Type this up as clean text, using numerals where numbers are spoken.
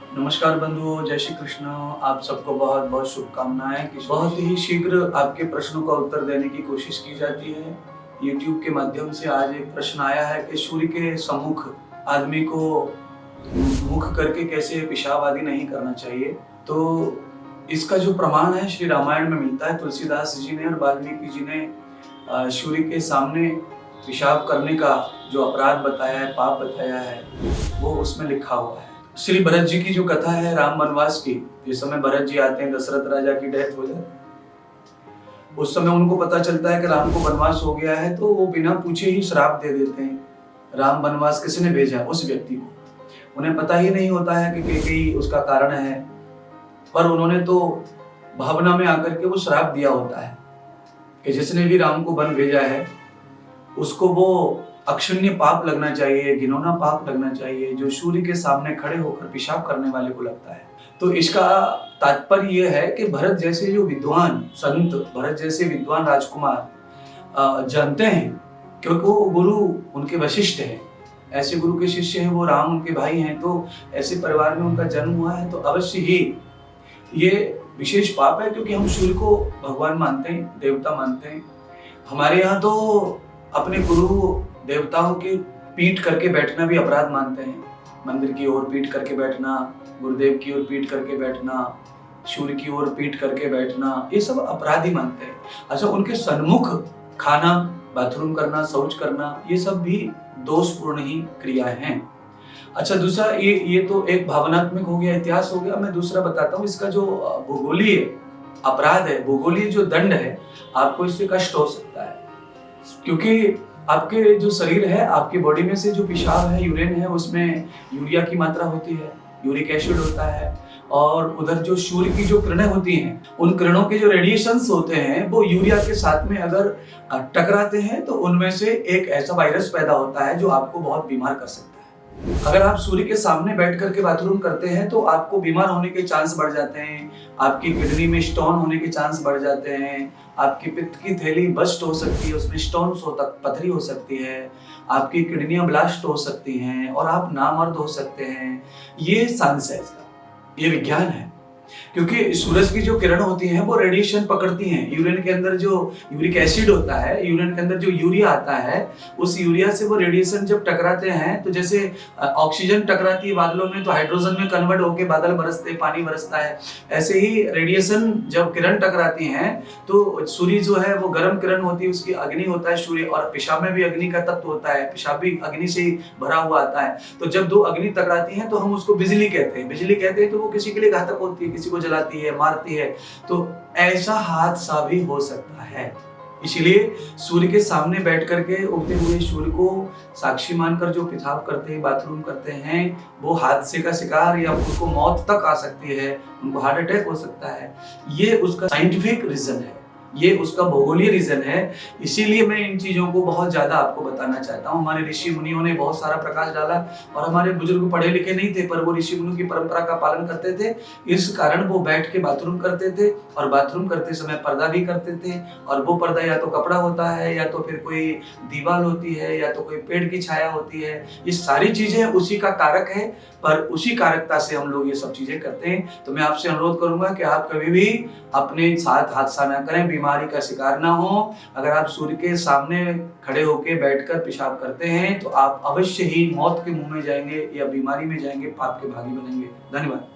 नमस्कार बंधुओं, जय श्री कृष्ण। आप सबको बहुत बहुत शुभकामनाएं कि बहुत ही शीघ्र आपके प्रश्नों का उत्तर देने की कोशिश की जाती है। YouTube के माध्यम से आज एक प्रश्न आया है कि सूर्य के सम्मुख आदमी को मुख करके कैसे पेशाब आदि नहीं करना चाहिए। तो इसका जो प्रमाण है श्री रामायण में मिलता है। तुलसीदास जी ने और वाल्मीकि जी ने सूर्य के सामने पेशाब करने का जो अपराध बताया है, पाप बताया है, वो उसमें लिखा हुआ है। श्री भरत जी की जो कथा है राम वनवास की, जिस समय भरत जी आते हैं, दशरथ राजा की डेथ हो जाए, उस समय उनको पता चलता है कि राम को वनवास हो गया है, तो वो बिना पूछे ही श्राप दे देते हैं। राम वनवास किसने भेजा? उस व्यक्ति को। उन्हें पता ही नहीं होता है कि कैकेयी उसका कारण है, पर उन्होंने तो भावना में आकर के वो श्राप दिया होता है कि जिसने भी राम को वन भेजा है उसको वो अक्षुण्य पाप लगना चाहिए, घिनौना पाप लगना चाहिए जो सूर्य के सामने खड़े होकर पेशाब करने वाले को लगता है। तो इसका तात्पर्य यह है कि भरत जैसे जो विद्वान संत, भरत जैसे विद्वान राजकुमार जानते हैं, क्योंकि वो गुरु उनके वशिष्ठ हैं, ऐसे गुरु के शिष्य हैं, वो राम उनके भाई हैं, तो ऐसे परिवार में उनका जन्म हुआ है, तो अवश्य ही ये विशेष पाप है, क्योंकि हम सूर्य को भगवान मानते हैं, देवता मानते हैं। हमारे यहाँ तो अपने गुरु देवताओं की पीठ करके बैठना भी अपराध मानते हैं। मंदिर की ओर पीठ करके बैठना, गुरुदेव की ओर पीठ करके बैठना, सूर्य की ओर पीठ करके बैठना, ये सब अपराध ही मानते हैं। अच्छा, उनके सन्मुख खाना, बाथरूम करना, शौच करना, ये सब भी दोषपूर्ण ही क्रियाएं हैं। अच्छा, दूसरा ये तो एक भावनात्मक हो गया, इतिहास हो गया। मैं दूसरा बताता हूँ, इसका जो भूगोलीय अपराध है, भूगोलीय जो दंड है, आपको इससे कष्ट हो सकता है, क्योंकि आपके जो शरीर है, आपकी बॉडी में से जो पेशाब है, यूरिन है, उसमें यूरिया की मात्रा होती है, यूरिक एसिड होता है, और उधर जो सूर्य की जो किरणें होती हैं, उन किरणों के जो रेडिएशंस होते हैं, वो यूरिया के साथ में अगर टकराते हैं तो उनमें से एक ऐसा वायरस पैदा होता है जो आपको बहुत बीमार कर सकता है। अगर आप सूर्य के सामने बैठ करके बाथरूम करते हैं तो आपको बीमार होने के चांस बढ़ जाते हैं, आपकी किडनी में स्टोन होने के चांस बढ़ जाते हैं, आपकी पित्त की थैली बस्ट हो सकती है, उसमें स्टोन्स हो तक पथरी हो सकती है, आपकी किडनियां ब्लास्ट हो सकती हैं और आप नामर्द हो सकते हैं। ये साइंस है इसका, ये विज्ञान है, क्योंकि सूरज की जो किरण होती हैं वो रेडिएशन पकड़ती हैं। यूरिन के अंदर जो यूरिक एसिड होता है, यूरिन के अंदर जो यूरिया आता है, उस यूरिया से वो रेडिएशन जब टकराते हैं, तो जैसे ऑक्सीजन टकराती है बादलों में तो हाइड्रोजन में कन्वर्ट होकर बादल बरसते, पानी बरसता है, ऐसे ही रेडिएशन जब किरण टकराती हैं तो सूर्य जो है वो गर्म किरण होती है, उसकी अग्नि होता है सूर्य, और पेशाब में भी अग्नि का तत्व होता है, पेशाब भी अग्नि से ही भरा हुआ आता है। तो जब दो अग्नि टकराती हैं तो हम उसको बिजली कहते हैं। बिजली कहते हैं तो वो किसी के लिए घातक होती है, किसी को जलाती है, मारती है, तो ऐसा हादसा भी हो सकता है। इसलिए सूर्य के सामने बैठ करके उगते हुए सूर्य को साक्षी मानकर जो पेशाब करते हैं, बाथरूम करते हैं, वो हादसे का शिकार या उनको मौत तक आ सकती है, उनको हार्ट अटैक हो सकता है। ये उसका साइंटिफिक रीजन है, ये उसका भौगोलिक रीजन है। इसीलिए मैं इन चीजों को बहुत ज्यादा आपको बताना चाहता हूँ। हमारे ऋषि मुनियों ने बहुत सारा प्रकाश डाला, और हमारे बुजुर्ग पढ़े लिखे नहीं थे, पर वो ऋषि मुनियों की परंपरा का पालन करते थे। इस कारण वो बैठ के बाथरूम करते थे, और बाथरूम करते समय पर्दा भी करते थे, और वो पर्दा या तो कपड़ा होता है, या तो फिर कोई दीवार होती है, या तो कोई पेड़ की छाया होती है। ये सारी चीजें उसी का कारक है, पर उसी कारकता से हम लोग ये सब चीजें करते हैं। तो मैं आपसे अनुरोध करूंगा कि आप कभी भी अपने साथ हादसा ना करें, बीमारी का शिकार ना हो। अगर आप सूर्य के सामने खड़े होकर बैठकर पेशाब करते हैं तो आप अवश्य ही मौत के मुंह में जाएंगे या बीमारी में जाएंगे, पाप के भागी बनेंगे। धन्यवाद।